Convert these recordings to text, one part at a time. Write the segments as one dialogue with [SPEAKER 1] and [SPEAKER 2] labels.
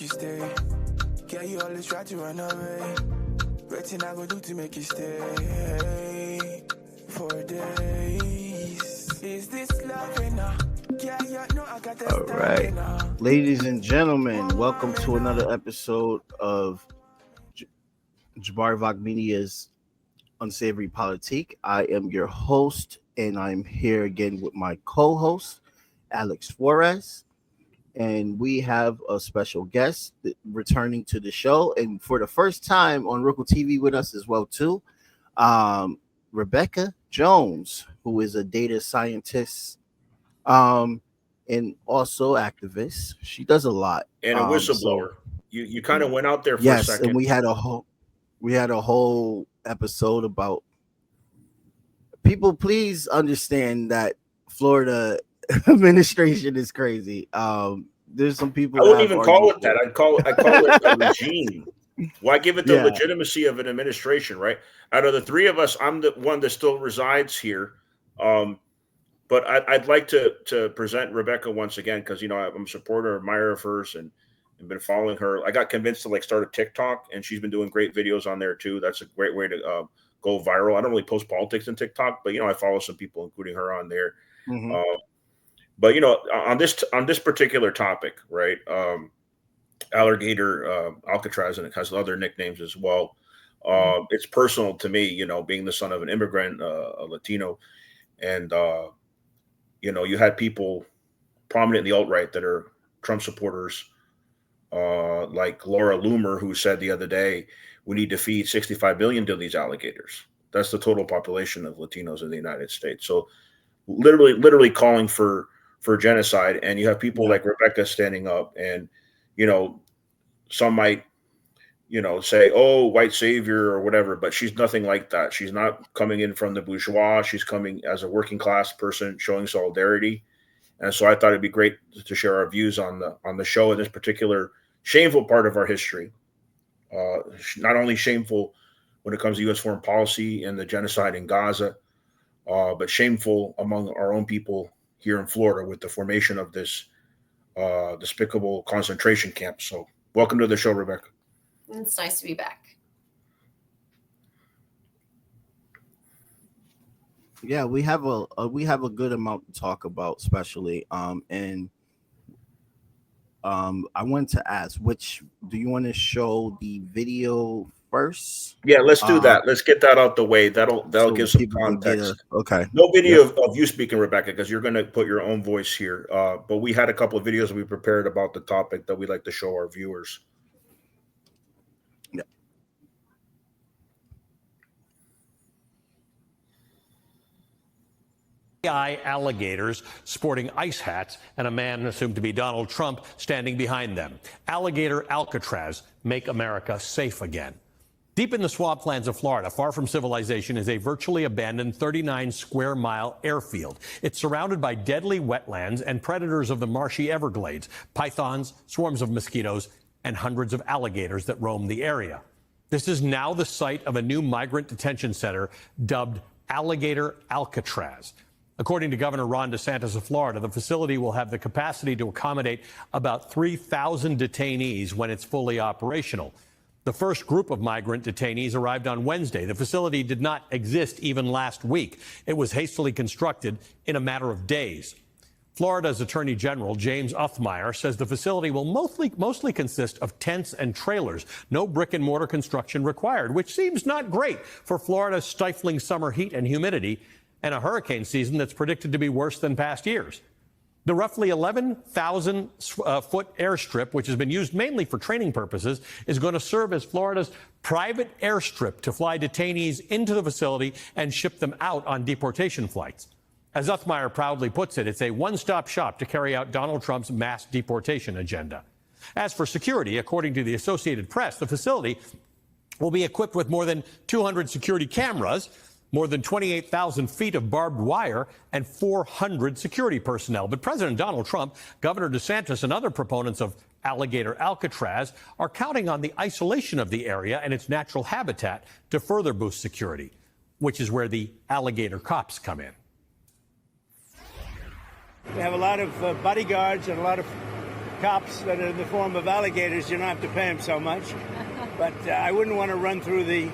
[SPEAKER 1] make you stay. Yeah, you always try to run away. Waiting I go do to make you stay for days. Is this love enough? Yeah, you know I got that. All right, ladies and gentlemen, welcome to another episode of Jabari Vog Media's Unsavory Politique. I am your host, and I'm here again with my co-host, Alex Flores. And we have a special guest returning to the show, and for the first time on Roku TV with us as well too, Rebekah Jones, who is a data scientist, and also activist. She does a lot,
[SPEAKER 2] and a whistleblower. You kind of went out there for a second.
[SPEAKER 1] And we had a whole episode about people. Please understand that Florida administration is crazy. There's some people.
[SPEAKER 2] I wouldn't even call it that. I'd call it a regime. Why give it the legitimacy of an administration, right? Out of the three of us, I'm the one that still resides here. But I'd like to present Rebekah once again because I'm a supporter, admirer of hers, and been following her. I got convinced to start a TikTok, and she's been doing great videos on there too. That's a great way to go viral. I don't really post politics in TikTok, but I follow some people, including her, on there. Mm-hmm. But on this particular topic, right? Alligator Alcatraz, and it has other nicknames as well. It's personal to me, being the son of an immigrant, a Latino, and you had people prominent in the alt-right that are Trump supporters, like Laura Loomer, who said the other day, we need to feed 65 billion to these alligators. That's the total population of Latinos in the United States. So literally calling for genocide. And you have people like Rebekah standing up, and some might say, oh, white savior or whatever, but she's nothing like that. She's not coming in from the bourgeois. She's coming as a working class person showing solidarity. And so I thought it'd be great to share our views on the show in this particular shameful part of our history. Not only shameful when it comes to U.S. foreign policy and the genocide in Gaza, but shameful among our own people here in Florida with the formation of this despicable concentration camp. So welcome to the show, Rebekah.
[SPEAKER 3] It's nice to be back.
[SPEAKER 1] Yeah, we have a good amount to talk about, especially and I wanted to ask, do you want to show the video first?
[SPEAKER 2] Yeah, let's do that. Let's get that out the way. That'll give some context.
[SPEAKER 1] Okay.
[SPEAKER 2] No video of you speaking, Rebekah, because you're going to put your own voice here. But we had a couple of videos that we prepared about the topic that we'd like to show our viewers.
[SPEAKER 1] Yeah.
[SPEAKER 4] Alligators sporting ice hats, and a man assumed to be Donald Trump standing behind them. Alligator Alcatraz, make America safe again. Deep in the swamplands of Florida, far from civilization, is a virtually abandoned 39-square-mile airfield. It's surrounded by deadly wetlands and predators of the marshy Everglades, pythons, swarms of mosquitoes, and hundreds of alligators that roam the area. This is now the site of a new migrant detention center dubbed Alligator Alcatraz. According to Governor Ron DeSantis of Florida, the facility will have the capacity to accommodate about 3,000 detainees when it's fully operational. The first group of migrant detainees arrived on Wednesday. The facility did not exist even last week. It was hastily constructed in a matter of days. Florida's Attorney General James Othmeyer says the facility will mostly consist of tents and trailers. No brick and mortar construction required, which seems not great for Florida's stifling summer heat and humidity and a hurricane season that's predicted to be worse than past years. The roughly 11,000-foot airstrip, which has been used mainly for training purposes, is going to serve as Florida's private airstrip to fly detainees into the facility and ship them out on deportation flights. As Othmeyer proudly puts it, it's a one-stop shop to carry out Donald Trump's mass deportation agenda. As for security, according to the Associated Press, the facility will be equipped with more than 200 security cameras, more than 28,000 feet of barbed wire, and 400 security personnel. But President Donald Trump, Governor DeSantis, and other proponents of Alligator Alcatraz are counting on the isolation of the area and its natural habitat to further boost security, which is where the alligator cops come in.
[SPEAKER 5] We have a lot of bodyguards and a lot of cops that are in the form of alligators, you don't have to pay them so much. But I wouldn't want to run through the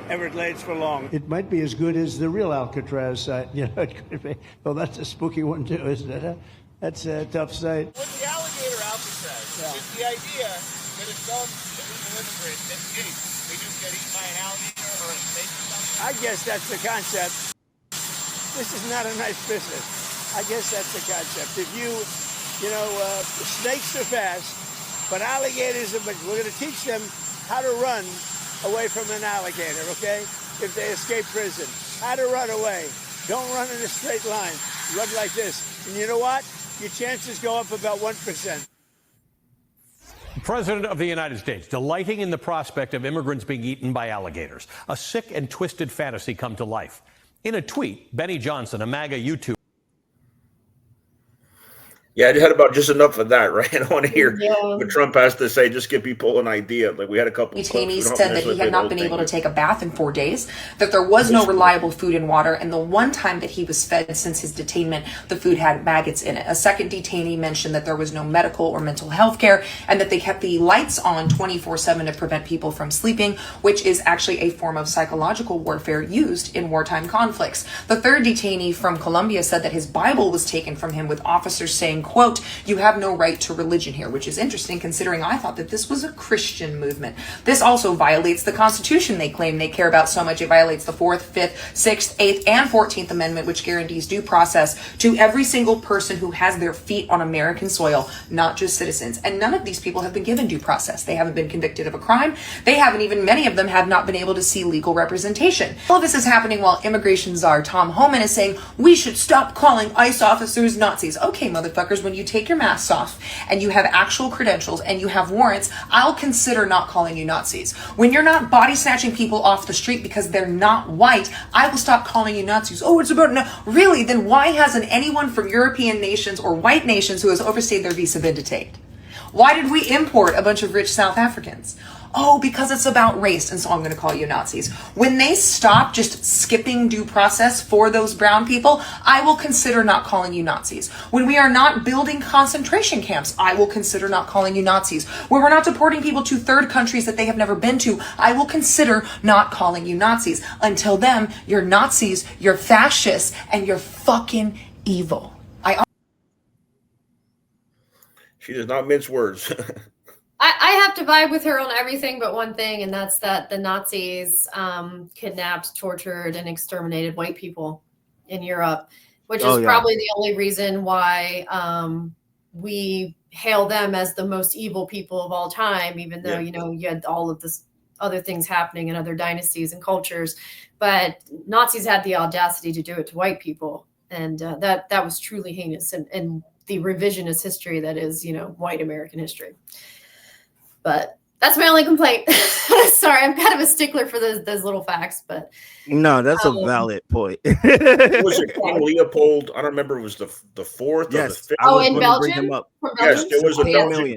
[SPEAKER 5] Everglades for long. It might be as good as the real Alcatraz site. You know, it could be. Well, that's a spooky one too, isn't it? Huh? That's a tough site.
[SPEAKER 6] With the Alligator Alcatraz, is the idea that if some illegal immigrant escapes, they just get eaten by an alligator or a snake or something?
[SPEAKER 5] I guess that's the concept. This is not a nice business. I guess that's the concept. If snakes are fast, but alligators are, but we're going to teach them how to run away from an alligator, okay? If they escape prison, how to run away. Don't run in a straight line. Run like this. And you know what? Your chances go up about 1%.
[SPEAKER 4] President of the United States delighting in the prospect of immigrants being eaten by alligators. A sick and twisted fantasy come to life. In a tweet, Benny Johnson, a MAGA YouTuber.
[SPEAKER 2] Yeah, I had about just enough of that, right? I don't want to hear what Trump has to say. Just give people an idea. Like we had a couple.
[SPEAKER 7] Detainees said that he had not been able to take a bath in 4 days, that there was no reliable food and water, and the one time that he was fed since his detainment, the food had maggots in it. A second detainee mentioned that there was no medical or mental health care, and that they kept the lights on 24/7 to prevent people from sleeping, which is actually a form of psychological warfare used in wartime conflicts. The third detainee from Colombia said that his Bible was taken from him, with officers saying, quote, "You have no right to religion here," which is interesting considering I thought that this was a Christian movement. This also violates the Constitution they claim they care about so much. It violates the 4th, 5th, 6th, 8th, and 14th Amendment, which guarantees due process to every single person who has their feet on American soil, not just citizens. And none of these people have been given due process. They haven't been convicted of a crime. They haven't even, many of them have not been able to see legal representation. All of this is happening while immigration czar Tom Homan is saying, we should stop calling ICE officers Nazis. Okay, motherfuckers, when you take your masks off and you have actual credentials and you have warrants, I'll consider not calling you Nazis. When you're not body snatching people off the street because they're not white, I will stop calling you Nazis. Oh, it's about, no, really? Then why hasn't anyone from European nations or white nations who has overstayed their visa been detained? Why did we import a bunch of rich South Africans? Oh, because it's about race, and so I'm going to call you Nazis. When they stop just skipping due process for those brown people, I will consider not calling you Nazis. When we are not building concentration camps, I will consider not calling you Nazis. When we're not deporting people to third countries that they have never been to, I will consider not calling you Nazis. Until then, you're Nazis, you're fascists, and you're fucking evil.
[SPEAKER 2] She does not mince words.
[SPEAKER 3] I have to vibe with her on everything but one thing, and that's that the Nazis kidnapped, tortured, and exterminated white people in Europe, which is probably the only reason why we hail them as the most evil people of all time, even though, you had all of this other things happening in other dynasties and cultures. But Nazis had the audacity to do it to white people, and that was truly heinous, and the revisionist history that is, white American history. But that's my only complaint. Sorry, I'm kind of a stickler for those little facts, but
[SPEAKER 8] no, that's a valid point.
[SPEAKER 2] Was it King Leopold? I don't remember. It was the fourth or the fifth.
[SPEAKER 3] Oh, in Belgium?
[SPEAKER 2] Yes, there was a Belgian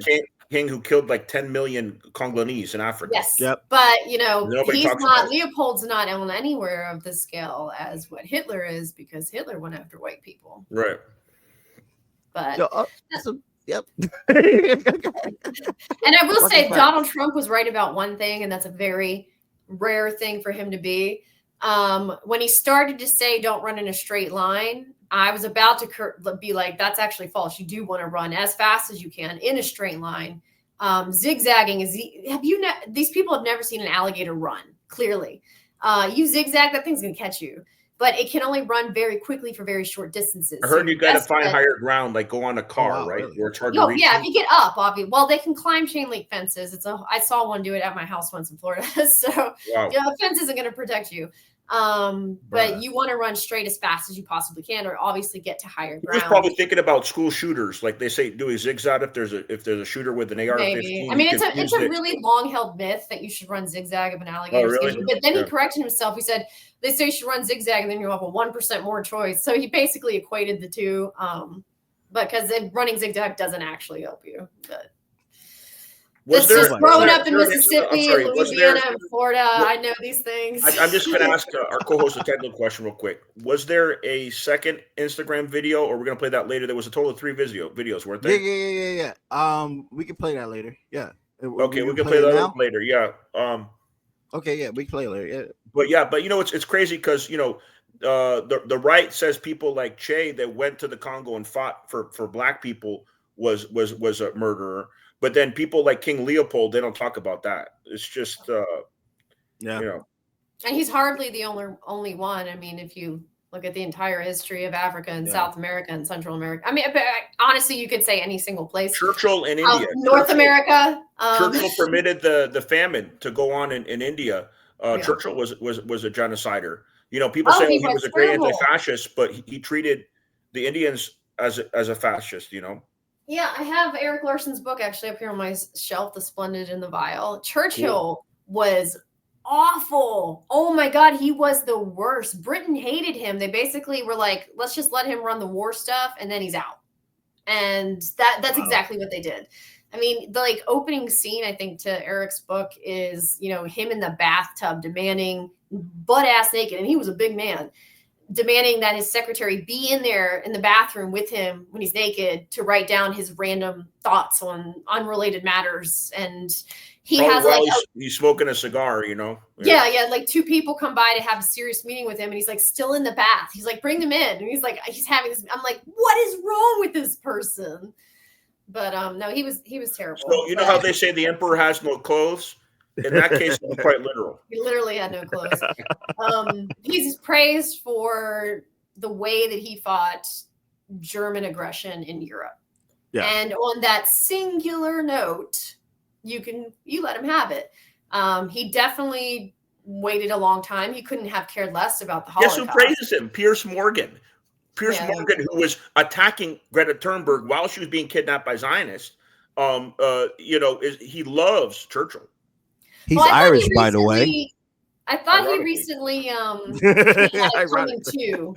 [SPEAKER 2] king who killed like 10 million Congolese in Africa.
[SPEAKER 3] Yes,
[SPEAKER 8] yep.
[SPEAKER 3] But Leopold's not on anywhere of the scale as what Hitler is, because Hitler went after white people.
[SPEAKER 2] Right.
[SPEAKER 3] But
[SPEAKER 8] yep.
[SPEAKER 3] And I will say Donald Trump was right about one thing, and that's a very rare thing for him to be. When he started to say don't run in a straight line, I was about to be like, that's actually false. You do want to run as fast as you can in a straight line. Zigzagging is these people have never seen an alligator run, clearly. You zigzag, that thing's gonna catch you. But it can only run very quickly for very short distances.
[SPEAKER 2] I heard you got to find higher ground, like go on a car, right? Really? Where it's hard to reach.
[SPEAKER 3] Yeah, if you get up, obviously. Well, they can climb chain link fences. I saw one do it at my house once in Florida. So, a fence isn't going to protect you. But you want to run straight as fast as you possibly can, or obviously get to higher ground.
[SPEAKER 2] He was probably thinking about school shooters, like they say, do a zigzag if there's a shooter with an AR-15.
[SPEAKER 3] Maybe. I mean, it's a really long held myth that you should run zigzag if an alligator.
[SPEAKER 2] Really?
[SPEAKER 3] But then he corrected himself. He said they say you should run zigzag, and then you have a 1% more choice. So he basically equated the two, because running zigzag doesn't actually help you. But
[SPEAKER 2] Was
[SPEAKER 3] That's just growing up in
[SPEAKER 2] I'm
[SPEAKER 3] Mississippi,
[SPEAKER 2] sorry,
[SPEAKER 3] and
[SPEAKER 2] was there?
[SPEAKER 3] Louisiana, and Florida. I know these things.
[SPEAKER 2] I'm just going to ask our co-host a technical question real quick. Was there a second Instagram video, or we're going to play that later? There was a total of 3 videos, weren't there?
[SPEAKER 8] Yeah. We can play that later. Yeah.
[SPEAKER 2] Okay, we can play that now? Later. Yeah.
[SPEAKER 8] Okay, yeah, we can play it later.
[SPEAKER 2] Yeah. But you know, it's crazy because the right says people like Che that went to the Congo and fought for black people was a murderer. But then people like King Leopold, they don't talk about that. It's just,
[SPEAKER 3] And he's hardly the only one. I mean, if you look at the entire history of Africa and South America and Central America, I mean, honestly, you could say any single place.
[SPEAKER 2] Churchill in India,
[SPEAKER 3] North America.
[SPEAKER 2] Churchill permitted the famine to go on in India. Churchill was a genocider. People say he was a great anti-fascist, but he treated the Indians as a fascist.
[SPEAKER 3] Yeah, I have Eric Larson's book actually up here on my shelf, The Splendid and the Vile. Churchill was awful. Oh my God, he was the worst. Britain hated him. They basically were like, let's just let him run the war stuff and then he's out. And that's exactly what they did. I mean, the opening scene, I think, to Eric's book is, him in the bathtub demanding butt ass naked, and he was a big man, demanding that his secretary be in there in the bathroom with him when he's naked to write down his random thoughts on unrelated matters. And he has
[SPEAKER 2] he's smoking a cigar,
[SPEAKER 3] Yeah. Like 2 people come by to have a serious meeting with him, and he's like still in the bath. He's like, bring them in. And he's having this. I'm like, what is wrong with this person? But no, he was terrible.
[SPEAKER 2] So how they say the emperor has no clothes? In that case, it was quite literal.
[SPEAKER 3] He literally had no clothes. He's praised for the way that he fought German aggression in Europe. Yeah. And on that singular note, you let him have it. He definitely waited a long time. He couldn't have cared less about the Holocaust.
[SPEAKER 2] Guess who praises him? Piers Morgan. Morgan, who was attacking Greta Thunberg while she was being kidnapped by Zionists. He loves Churchill.
[SPEAKER 8] He's Irish, by the way.
[SPEAKER 3] I thought he recently coming to.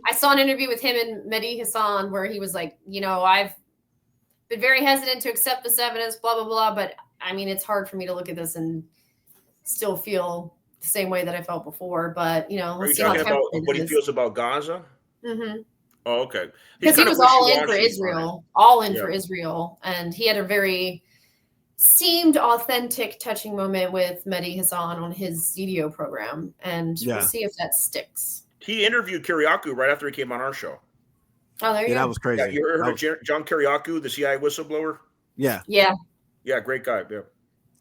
[SPEAKER 3] I saw an interview with him and Mehdi Hassan where he was like, I've been very hesitant to accept this evidence, blah, blah, blah. But I mean, it's hard for me to look at this and still feel the same way that I felt before. But,
[SPEAKER 2] let's see about what he feels about Gaza?
[SPEAKER 3] Mm-hmm.
[SPEAKER 2] Oh, okay.
[SPEAKER 3] Because he was all in for Israel. And he had a very seemed authentic, touching moment with Mehdi Hassan on his video program. And we'll see if that sticks.
[SPEAKER 2] He interviewed Kiriakou right after he came on our show.
[SPEAKER 3] Oh, there you go.
[SPEAKER 8] That was crazy.
[SPEAKER 2] Yeah, you heard of John Kiriakou, the CIA whistleblower?
[SPEAKER 8] Yeah.
[SPEAKER 2] Yeah, great guy.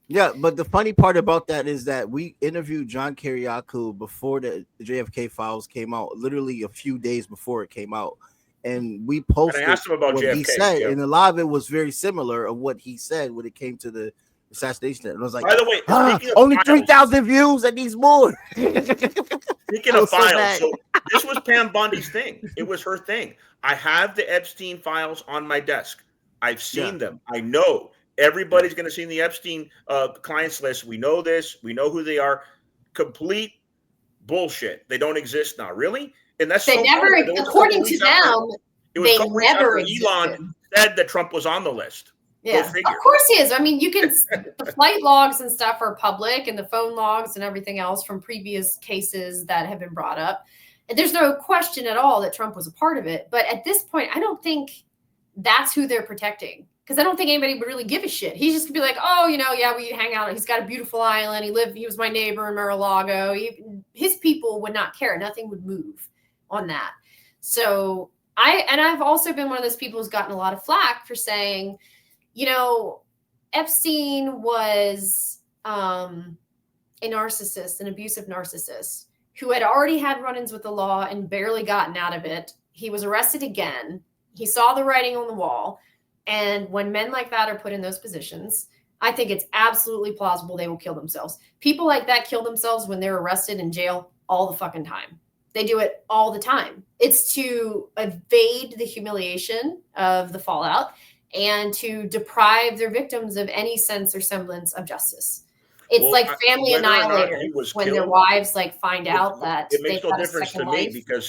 [SPEAKER 8] Yeah, but the funny part about that is that we interviewed John Kiriakou before the JFK files came out, literally a few days before it came out. And we posted
[SPEAKER 2] and I asked him about
[SPEAKER 8] what
[SPEAKER 2] JFK,
[SPEAKER 8] he said, and a lot of it was very similar of what he said when it came to the assassination. And I was like,
[SPEAKER 2] by the way,
[SPEAKER 8] only 3,000 views and needs more.
[SPEAKER 2] Speaking of files, so this was Pam Bondi's thing. It was her thing. I have the Epstein files on my desk. I've seen them. I know everybody's going to see the Epstein clients list. We know this. We know who they are. Complete bullshit. They don't exist now. Really? And that's
[SPEAKER 3] they never, according to them, they never existed.
[SPEAKER 2] Elon said that Trump was on the list.
[SPEAKER 3] Yeah, of course he is. I mean, the flight logs and stuff are public, and the phone logs and everything else from previous cases that have been brought up. And there's no question at all that Trump was a part of it. But at this point, I don't think that's who they're protecting, because I don't think anybody would really give a shit. He's just gonna be like, oh, we hang out. He's got a beautiful island. He was my neighbor in Mar-a-Lago. His people would not care. Nothing would move on that. So I've also been one of those people who's gotten a lot of flack for saying, Epstein was a narcissist, an abusive narcissist who had already had run-ins with the law and barely gotten out of it. He was arrested again. He saw the writing on the wall. And when men like that are put in those positions, I think it's absolutely plausible they will kill themselves. People like that kill themselves when they're arrested in jail all the fucking time. They do it all the time. It's to evade the humiliation of the fallout and to deprive their victims of any sense or semblance of justice. It's like family annihilator when their wives find out that
[SPEAKER 2] it makes no difference to me because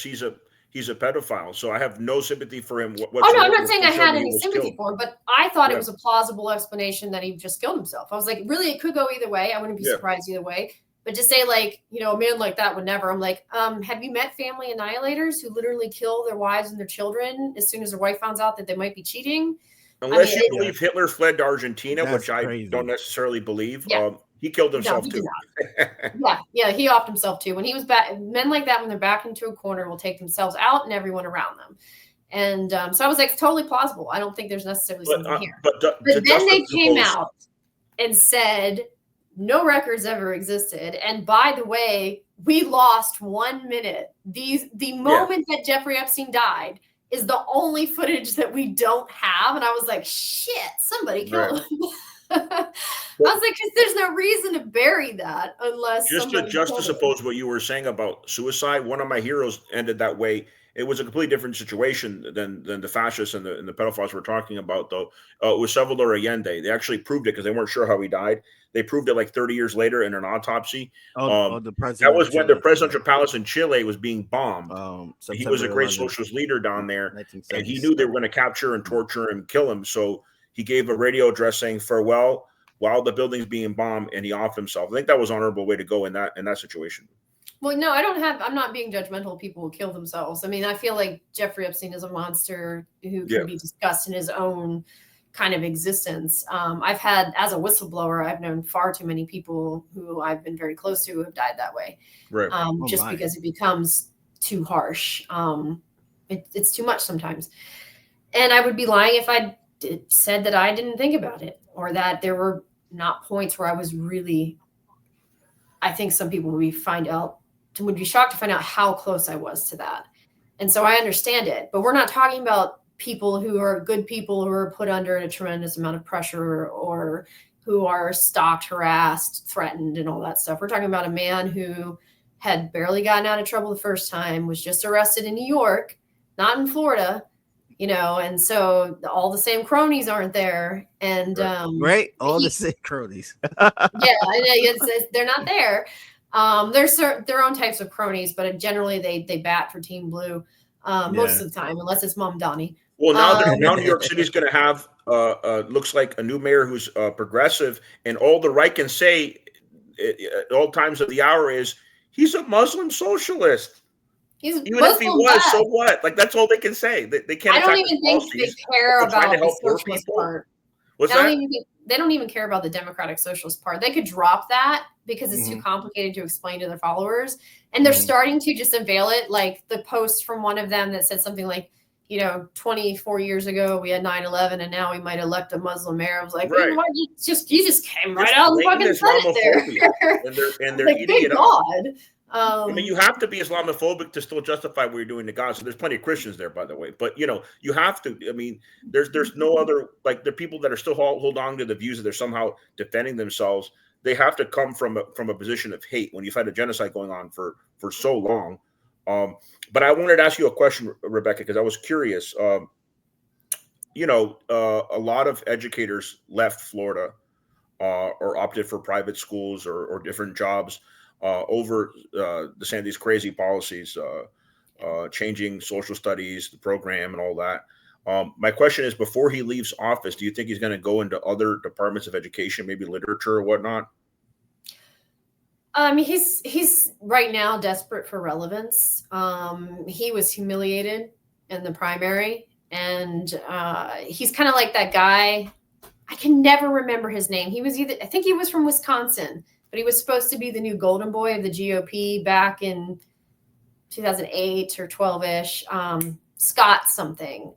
[SPEAKER 2] he's a pedophile. So I have no sympathy for him whatsoever.
[SPEAKER 3] Oh no, I'm not saying I had any sympathy
[SPEAKER 2] killed.
[SPEAKER 3] for him, but I thought it was a plausible explanation that he just killed himself. I was like, really, it could go either way. I wouldn't be surprised either way. But to say like, you know, a man like that would never. I'm like, have you met family annihilators who literally kill their wives and their children as soon as their wife finds out that they might be cheating?
[SPEAKER 2] Unless you believe Hitler fled to Argentina, which I don't necessarily believe.
[SPEAKER 3] Yeah.
[SPEAKER 2] He killed himself too.
[SPEAKER 3] Yeah, he offed himself too. When he was back, men like that, when they're back into a corner, will take themselves out and everyone around them. And so I was like, totally plausible. I don't think there's necessarily something here. But then they came out and said no records ever existed. And by the way, we lost 1 minute. The moment that Jeffrey Epstein died is the only footage that we don't have. And I was like, shit, somebody killed him. I was like, because there's no reason to bury that unless
[SPEAKER 2] just to suppose what you were saying about suicide. One of my heroes ended that way. It was a completely different situation than the fascists and the pedophiles we're talking about, though. It was Salvador Allende. They actually proved it because they weren't sure how he died. They proved it like 30 years later in an autopsy.
[SPEAKER 8] The president
[SPEAKER 2] that was when the presidential palace in Chile was being bombed. He was a great socialist leader down there, and he knew they were going to capture and torture and kill him. So he gave a radio address saying farewell while the building's being bombed, and he offed himself. I think that was an honorable way to go in that situation.
[SPEAKER 3] Well, no, I'm not being judgmental of people who kill themselves. I mean, I feel like Jeffrey Epstein is a monster who can be discussed in his own kind of existence. I've had, as a whistleblower, I've known far too many people who I've been very close to who have died that way.
[SPEAKER 2] Right.
[SPEAKER 3] Because it becomes too harsh. It's too much sometimes. And I would be lying if I said that I didn't think about it, or that there were not points where I was really, I think some people would be shocked to find out how close I was to that. And so I understand it, but we're not talking about people who are good people who are put under a tremendous amount of pressure or who are stalked, harassed, threatened, and all that stuff. We're talking about a man who had barely gotten out of trouble the first time, was just arrested in New York, not in Florida, you know, and so all the same cronies aren't there. And
[SPEAKER 8] all the same cronies.
[SPEAKER 3] They're not there. There's their own types of cronies, but generally they bat for Team Blue most of the time, unless it's Mom Donnie.
[SPEAKER 2] Well, now New York City's going to have looks like a new mayor who's progressive, and all the right can say at all times of the hour is he's a Muslim socialist. Even if he was, so what? Like, that's all they can say. They can't.
[SPEAKER 3] I don't even think they care about the socialist part. They don't even care about the Democratic Socialist part. They could drop that because it's too complicated to explain to their followers. And they're starting to just unveil it. Like the post from one of them that said something like, 24 years ago we had 9/11 and now we might elect a Muslim mayor. I was like, you just came right out and fucking said it there.
[SPEAKER 2] and they're
[SPEAKER 3] like,
[SPEAKER 2] eating it
[SPEAKER 3] God.
[SPEAKER 2] up. I mean, you have to be Islamophobic to still justify what you're doing to God. So there's plenty of Christians there, by the way. But you have to. I mean, there's no other, like, the people that are still hold on to the views that they're somehow defending themselves. They have to come from a position of hate when you've had a genocide going on for so long. But I wanted to ask you a question, Rebekah, because I was curious. A lot of educators left Florida or opted for private schools or different jobs over DeSantis' crazy policies, changing social studies, the program, and all that. My question is, before he leaves office, do you think he's going to go into other departments of education, maybe literature or whatnot?
[SPEAKER 3] He's right now desperate for relevance. He was humiliated in the primary, and he's kind of like that guy. I can never remember his name. I think he was from Wisconsin, but he was supposed to be the new golden boy of the GOP back in 2008 or 12-ish. Scott something.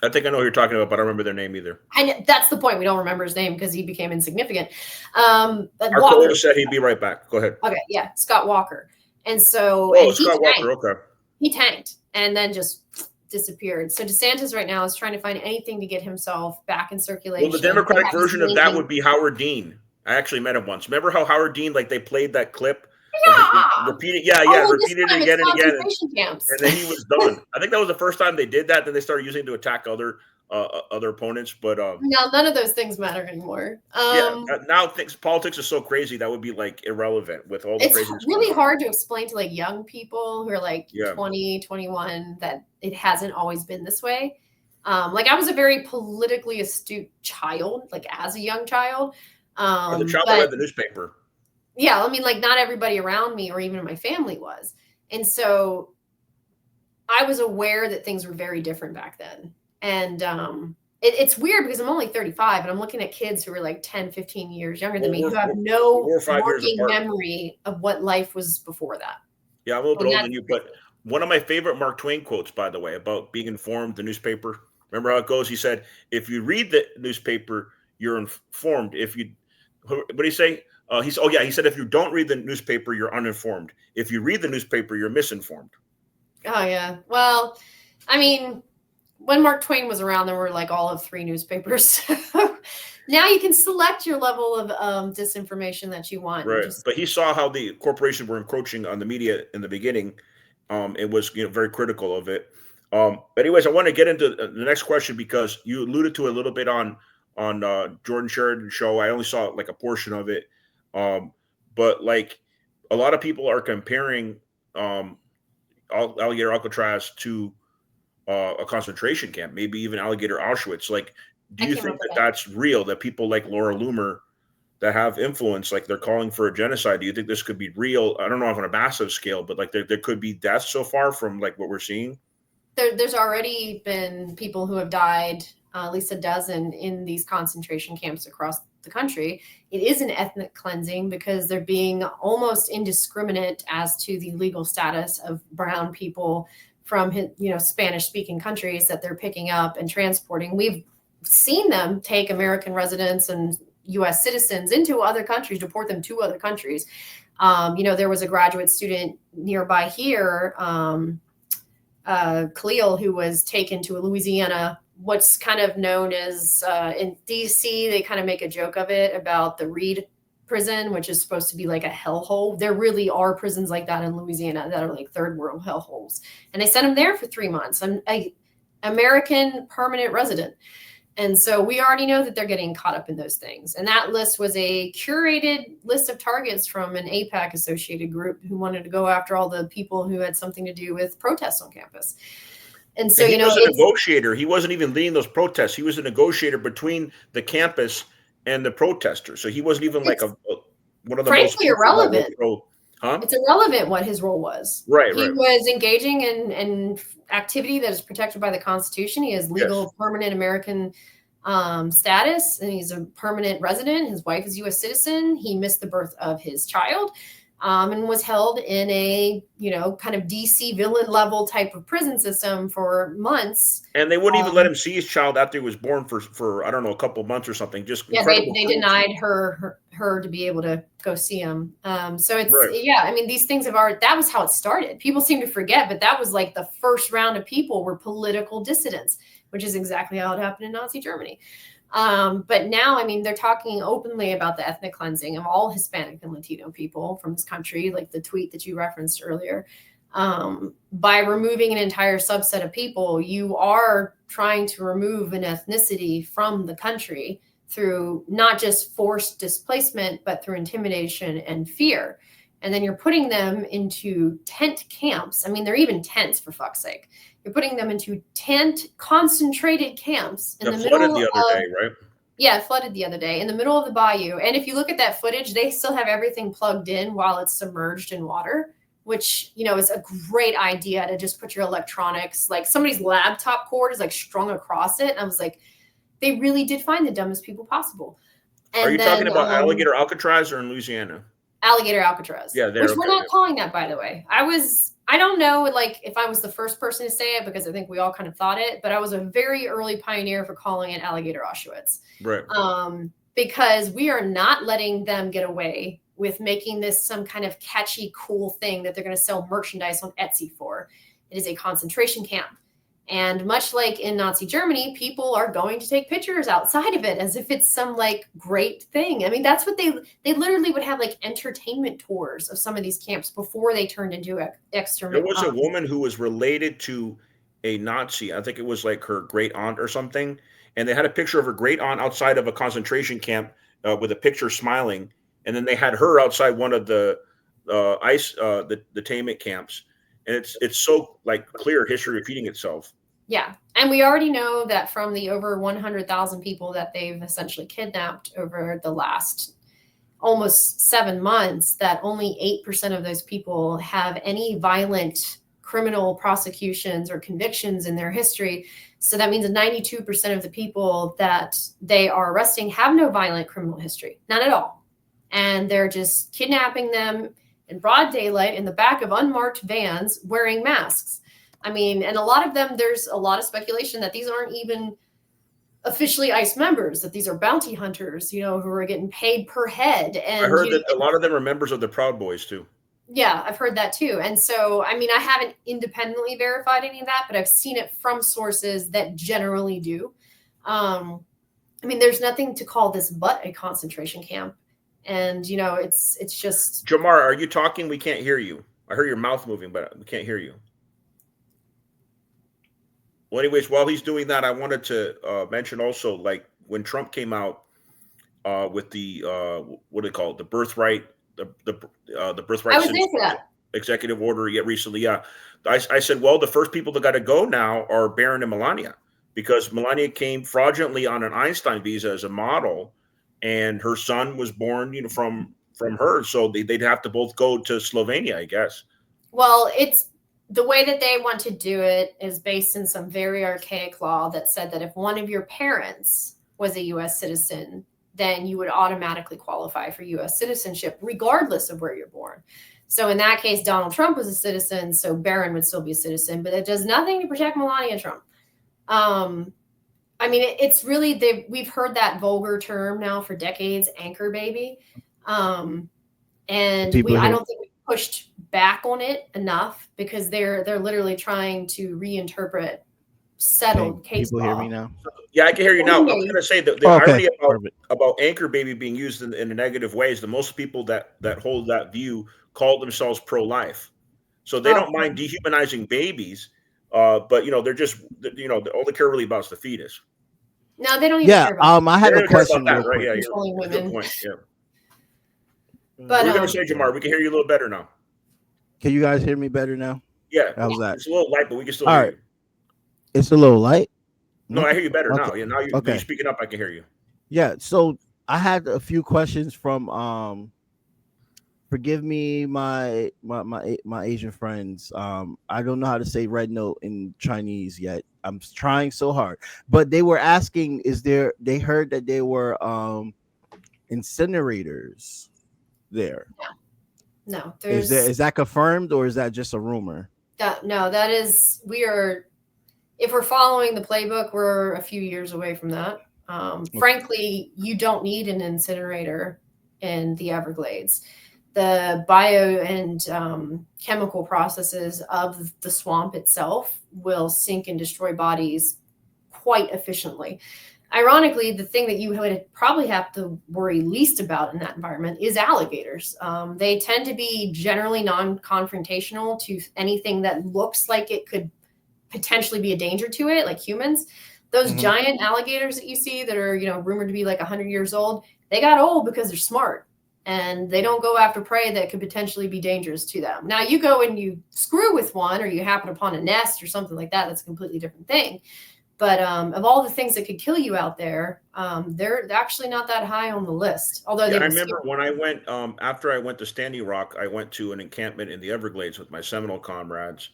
[SPEAKER 2] I think I know who you're talking about, but I don't remember their name either.
[SPEAKER 3] That's the point. We don't remember his name because he became insignificant.
[SPEAKER 2] Our caller said he'd be right back. Go ahead.
[SPEAKER 3] Okay, yeah, Scott Walker. And so
[SPEAKER 2] Scott Walker, okay.
[SPEAKER 3] He tanked and then just disappeared. So DeSantis right now is trying to find anything to get himself back in circulation.
[SPEAKER 2] Well, the Democratic version of that would be Howard Dean. I actually met him once. Remember how Howard Dean, like, they played that clip? Repeated it again and again. And then he was done. I think that was the first time they did that. Then they started using it to attack other other opponents. But
[SPEAKER 3] now none of those things matter anymore.
[SPEAKER 2] now politics is so crazy that would be like irrelevant with all the
[SPEAKER 3] It's
[SPEAKER 2] craziness.
[SPEAKER 3] really hard to explain to like young people who are like 20, 21 that it hasn't always been this way. Like I was a very politically astute child, like as a young child.
[SPEAKER 2] The child that read the newspaper.
[SPEAKER 3] Yeah, I mean, like not everybody around me or even my family was. And so I was aware that things were very different back then. And it's weird because I'm only 35 and I'm looking at kids who are like 10, 15 years younger than me who have no working memory of what life was before that.
[SPEAKER 2] Yeah, I'm a little bit older than you, but one of my favorite Mark Twain quotes, by the way, about being informed, the newspaper. Remember how it goes? He said, if you read the newspaper, you're informed. What did he say? He said, if you don't read the newspaper, you're uninformed. If you read the newspaper, you're misinformed.
[SPEAKER 3] Oh, yeah. Well, I mean, when Mark Twain was around, there were like all of 3 newspapers. Now you can select your level of disinformation that you want.
[SPEAKER 2] Right. But he saw how the corporations were encroaching on the media in the beginning. It was very critical of it. But anyways, I want to get into the next question because you alluded to a little bit on Jordan Sheridan's show. I only saw like a portion of it. But like a lot of people are comparing Alligator Alcatraz to a concentration camp, maybe even Alligator Auschwitz. Like, do you think that that's real? That people like Laura Loomer that have influence, like they're calling for a genocide. Do you think this could be real? I don't know if on a massive scale, but like there could be deaths so far from like what we're seeing.
[SPEAKER 3] There's already been people who have died, at least a dozen, in these concentration camps across the country. It is an ethnic cleansing because they're being almost indiscriminate as to the legal status of brown people from Spanish-speaking countries that they're picking up and transporting. We've seen them take American residents and U.S. citizens into other countries, deport them to other countries. There was a graduate student nearby here, Khalil, who was taken to Louisiana, what's kind of known as in D.C., they kind of make a joke of it about the Reed prison, which is supposed to be like a hellhole. There really are prisons like that in Louisiana that are like third world hellholes. And they sent him there for 3 months. I'm an American permanent resident. And so we already know that they're getting caught up in those things. And that list was a curated list of targets from an APAC associated group who wanted to go after all the people who had something to do with protests on campus. And so,
[SPEAKER 2] he was a negotiator. He wasn't even leading those protests. He was a negotiator between the campus and the protesters. So he wasn't even like one of the
[SPEAKER 3] frankly
[SPEAKER 2] most
[SPEAKER 3] irrelevant. It's irrelevant what his role was.
[SPEAKER 2] Right.
[SPEAKER 3] He was engaging in activity that is protected by the Constitution. He has legal permanent American status, and he's a permanent resident. His wife is U.S. citizen. He missed the birth of his child. And was held in a, kind of DC villain level type of prison system for months.
[SPEAKER 2] And they wouldn't even let him see his child after he was born for I don't know, a couple of months or something. Just
[SPEAKER 3] they denied her to be able to go see him. So it's I mean, these things that was how it started. People seem to forget, but that was like the first round of people were political dissidents, which is exactly how it happened in Nazi Germany. But now, I mean, they're talking openly about the ethnic cleansing of all Hispanic and Latino people from this country, like the tweet that you referenced earlier. By removing an entire subset of people, you are trying to remove an ethnicity from the country through not just forced displacement, but through intimidation and fear. And then you're putting them into tent camps. I mean, they're even tents, for fuck's sake. You're putting them into concentrated camps in the middle of the other day, right? Yeah, it flooded the other day in the middle of the bayou. And if you look at that footage, they still have everything plugged in while it's submerged in water, which, is a great idea to just put your electronics, like somebody's laptop cord is like strung across it. And I was like, they really did find the dumbest people possible. And
[SPEAKER 2] are you talking about Alligator Alcatraz or in Louisiana?
[SPEAKER 3] Alligator Alcatraz, which we're not calling that, by the way. I don't know, like, if I was the first person to say it, because I think we all kind of thought it, but I was a very early pioneer for calling it Alligator Auschwitz.
[SPEAKER 2] Right.
[SPEAKER 3] Because we are not letting them get away with making this some kind of catchy, cool thing that they're going to sell merchandise on Etsy for. It is a concentration camp. And much like in Nazi Germany, people are going to take pictures outside of it as if it's some like great thing. I mean, that's what they literally would have like entertainment tours of some of these camps before they turned into extermination.
[SPEAKER 2] There was a woman who was related to a Nazi. I think it was like her great aunt or something. And they had a picture of her great aunt outside of a concentration camp with a picture smiling. And then they had her outside one of the detainment camps. And it's so like clear history repeating itself.
[SPEAKER 3] Yeah. And we already know that from the over 100,000 people that they've essentially kidnapped over the last almost 7 months, that only 8% of those people have any violent criminal prosecutions or convictions in their history. So that means that 92% of the people that they are arresting have no violent criminal history, none at all. And they're just kidnapping them in broad daylight in the back of unmarked vans wearing masks. I mean, and a lot of them, there's a lot of speculation that these aren't even officially ICE members, that these are bounty hunters, who are getting paid per head. And
[SPEAKER 2] I heard that a lot of them are members of the Proud Boys too.
[SPEAKER 3] Yeah, I've heard that too. And so, I mean, I haven't independently verified any of that, but I've seen it from sources that generally do. I mean, there's nothing to call this but a concentration camp. And, it's just.
[SPEAKER 2] Jamar, are you talking? We can't hear you. I heard your mouth moving, but we can't hear you. Well, anyways, while he's doing that, I wanted to mention also, like when Trump came out with the what do they call it, the birthright, the birthright.
[SPEAKER 3] I was there for that
[SPEAKER 2] executive order yet recently. Yeah, I said, well, the first people that got to go now are Barron and Melania, because Melania came fraudulently on an Einstein visa as a model, and her son was born, from her, so they'd have to both go to Slovenia, I guess.
[SPEAKER 3] Well, it's. The way that they want to do it is based in some very archaic law that said that if one of your parents was a U.S. citizen, then you would automatically qualify for U.S. citizenship, regardless of where you're born. So in that case, Donald Trump was a citizen, so Barron would still be a citizen, but it does nothing to protect Melania Trump. I mean, it's really, we've heard that vulgar term now for decades, anchor baby. And I don't think we pushed back on it enough, because they're literally trying to reinterpret settled case law.
[SPEAKER 8] People hear me now?
[SPEAKER 2] Yeah, I can hear you now. I was going to say that the irony about anchor baby being used in a negative way is that most people that hold that view call themselves pro-life, so they don't mind dehumanizing babies, but they're just all they care really about is the fetus.
[SPEAKER 3] No, they don't even care about
[SPEAKER 8] I had a question
[SPEAKER 2] about that, right? Yeah,
[SPEAKER 3] controlling women.
[SPEAKER 2] Good point. Yeah.
[SPEAKER 3] But
[SPEAKER 2] we're going to say, Jamar, we can hear you a little better now.
[SPEAKER 8] Can you guys hear me better now?
[SPEAKER 2] Yeah.
[SPEAKER 8] How's that?
[SPEAKER 2] It's a little light, but we can still hear you.
[SPEAKER 8] It's a little light?
[SPEAKER 2] No, I hear you better now. Yeah, now you're
[SPEAKER 8] okay.
[SPEAKER 2] Speaking up, I can hear you.
[SPEAKER 8] Yeah, so I had a few questions from forgive me, my Asian friends. I don't know how to say red note in Chinese yet. I'm trying so hard. But they were asking, they heard that there were incinerators there.
[SPEAKER 3] Yeah. No,
[SPEAKER 8] is that confirmed, or is that just a rumor?
[SPEAKER 3] No, that is, if we're following the playbook, we're a few years away from that. Frankly, you don't need an incinerator in the Everglades. The bio and chemical processes of the swamp itself will sink and destroy bodies quite efficiently. Ironically, the thing that you would probably have to worry least about in that environment is alligators. They tend to be generally non-confrontational to anything that looks like it could potentially be a danger to it, like humans. Those giant alligators that you see that are, rumored to be like 100 years old, they got old because they're smart, and they don't go after prey that could potentially be dangerous to them. Now, you go and you screw with one, or you happen upon a nest or something like that, that's a completely different thing. But of all the things that could kill you out there, they're actually not that high on the list. Although I
[SPEAKER 2] remember when I went, after I went to Standing Rock, I went to an encampment in the Everglades with my Seminole comrades,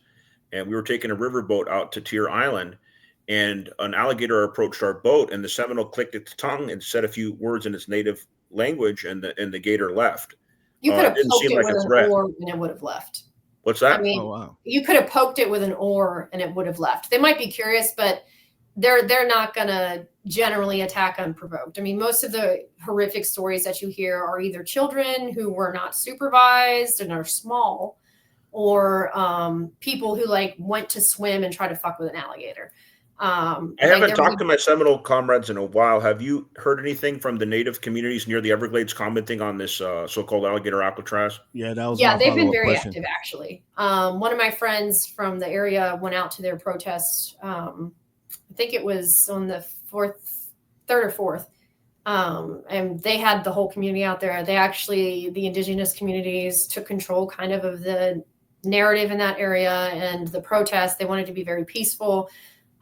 [SPEAKER 2] and we were taking a riverboat out to Tier Island, and an alligator approached our boat, and the Seminole clicked its tongue and said a few words in its native language, and the gator left.
[SPEAKER 3] You could have poked it with an oar and it would have left.
[SPEAKER 2] What's that?
[SPEAKER 3] I mean, you could have poked it with an oar and it would have left. They might be curious, but they're not going to generally attack unprovoked. I mean, most of the horrific stories that you hear are either children who were not supervised and are small, or people who went to swim and try to fuck with an alligator.
[SPEAKER 2] I haven't talked to my Seminole comrades in a while. Have you heard anything from the native communities near the Everglades commenting on this so-called Alligator Alcatraz?
[SPEAKER 8] Yeah, that was
[SPEAKER 3] they've been very active, actually. One of my friends from the area went out to their protest. I think it was on the 3rd or 4th. And they had the whole community out there. The indigenous communities took control kind of the narrative in that area and the protest. They wanted to be very peaceful.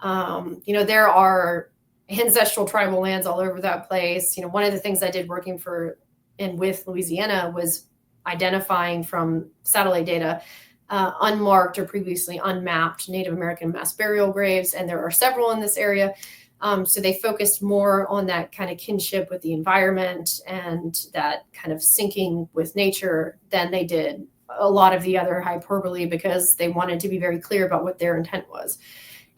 [SPEAKER 3] There are ancestral tribal lands all over that place. One of the things I did working with Louisiana was identifying from satellite data unmarked or previously unmapped Native American mass burial graves, and there are several in this area. So they focused more on that kind of kinship with the environment and that kind of syncing with nature than they did a lot of the other hyperbole, because they wanted to be very clear about what their intent was.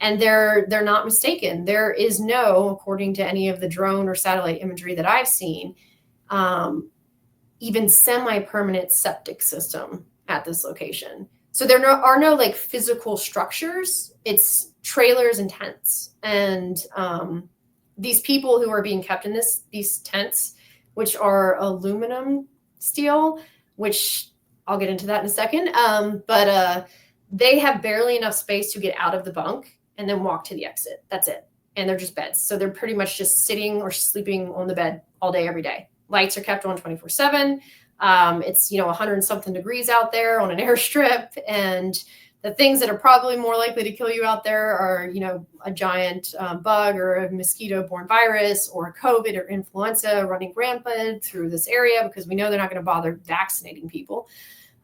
[SPEAKER 3] And they're not mistaken. There is no, according to any of the drone or satellite imagery that I've seen, even semi-permanent septic system at this location. So there are no like physical structures. It's trailers and tents. And these people who are being kept in these tents, which are aluminum steel, which I'll get into that in a second. But they have barely enough space to get out of the bunk and then walk to the exit. That's it. And they're just beds. So they're pretty much just sitting or sleeping on the bed all day, every day. Lights are kept on 24/7. It's 100 and something degrees out there on an airstrip. And the things that are probably more likely to kill you out there are, a giant bug or a mosquito-borne virus or COVID or influenza running rampant through this area, because we know they're not going to bother vaccinating people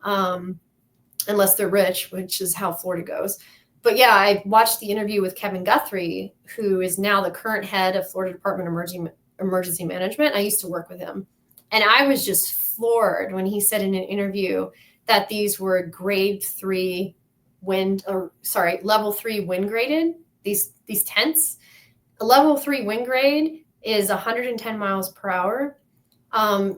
[SPEAKER 3] unless they're rich, which is how Florida goes. But yeah, I watched the interview with Kevin Guthrie, who is now the current head of Florida Department of Emergency Management. I used to work with him. And I was just floored when he said in an interview that these were level 3 wind graded, these tents. A level 3 wind grade is 110 miles per hour.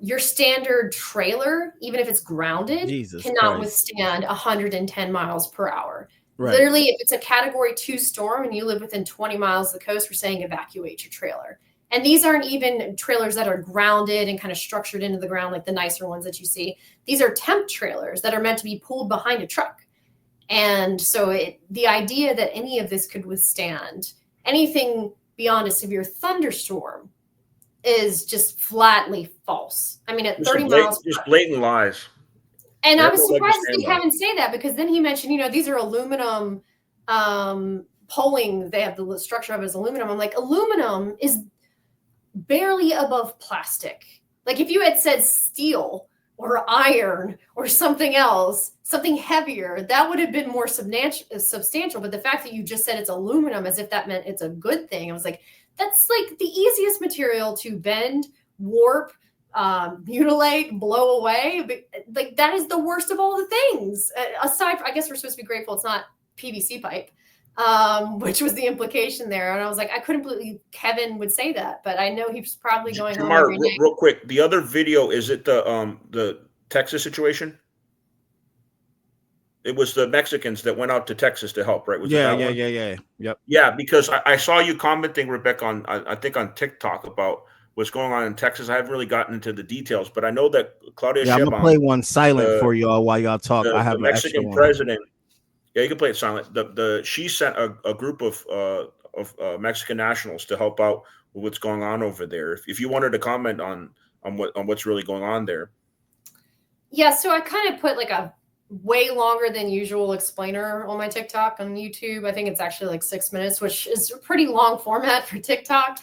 [SPEAKER 3] Your standard trailer, even if it's grounded, cannot withstand 110 miles per hour. Right. Literally, if it's a category 2 storm and you live within 20 miles of the coast, we're saying evacuate your trailer. And these aren't even trailers that are grounded and kind of structured into the ground like the nicer ones that you see. These are temp trailers that are meant to be pulled behind a truck. And so the idea that any of this could withstand anything beyond a severe thunderstorm is just flatly false. I mean, at 30 miles.
[SPEAKER 2] Just blatant lies.
[SPEAKER 3] And I was surprised to see Kevin say that, because then he mentioned, these are aluminum poling. They have the structure of it as aluminum. I'm like, aluminum is barely above plastic. Like if you had said steel or iron or something else, something heavier, that would have been more substantial. But the fact that you just said it's aluminum as if that meant it's a good thing, I was like, that's like the easiest material to bend, warp, mutilate, blow away. Like that is the worst of all the things. Aside from, I guess we're supposed to be grateful it's not PVC pipe, which was the implication there. And I was like, I couldn't believe Kevin would say that, but I know he's probably going home every night.
[SPEAKER 2] Real quick, the other video, is it the Texas situation? It was the Mexicans that went out to Texas to help, right?
[SPEAKER 8] Yeah. Yep.
[SPEAKER 2] Yeah, because I saw you commenting, Rebekah, on I think on TikTok about what's going on in Texas. I haven't really gotten into the details, but I know that Claudia Sheinbaum,
[SPEAKER 8] I'm gonna play one silent for y'all while y'all talk. I have
[SPEAKER 2] the Mexican president. Yeah, you can play it silent. She sent a group of Mexican nationals to help out with what's going on over there. If you wanted to comment on what's really going on there.
[SPEAKER 3] Yeah, so I kind of put like a way longer than usual explainer on my TikTok on YouTube. I think it's actually like 6 minutes, which is a pretty long format for TikTok,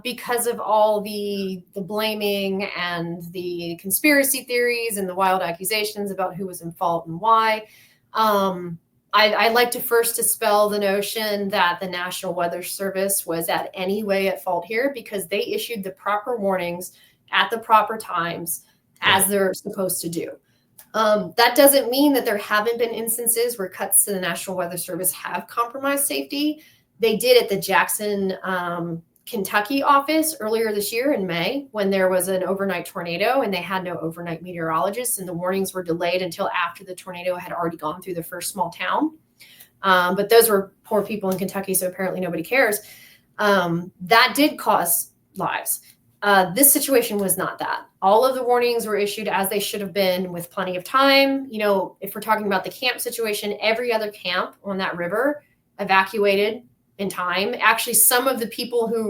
[SPEAKER 3] because of all the blaming and the conspiracy theories and the wild accusations about who was in fault and why. I'd like to first dispel the notion that the National Weather Service was at any way at fault here, because they issued the proper warnings at the proper times as they're supposed to do. That doesn't mean that there haven't been instances where cuts to the National Weather Service have compromised safety. They did at the Jackson, Kentucky office earlier this year in May, when there was an overnight tornado and they had no overnight meteorologists, and the warnings were delayed until after the tornado had already gone through the first small town. But those were poor people in Kentucky, so apparently nobody cares. That did cause lives. This situation was not that. All of the warnings were issued as they should have been with plenty of time. You know, if we're talking about the camp situation, every other camp on that river evacuated in time. Actually, some of the people who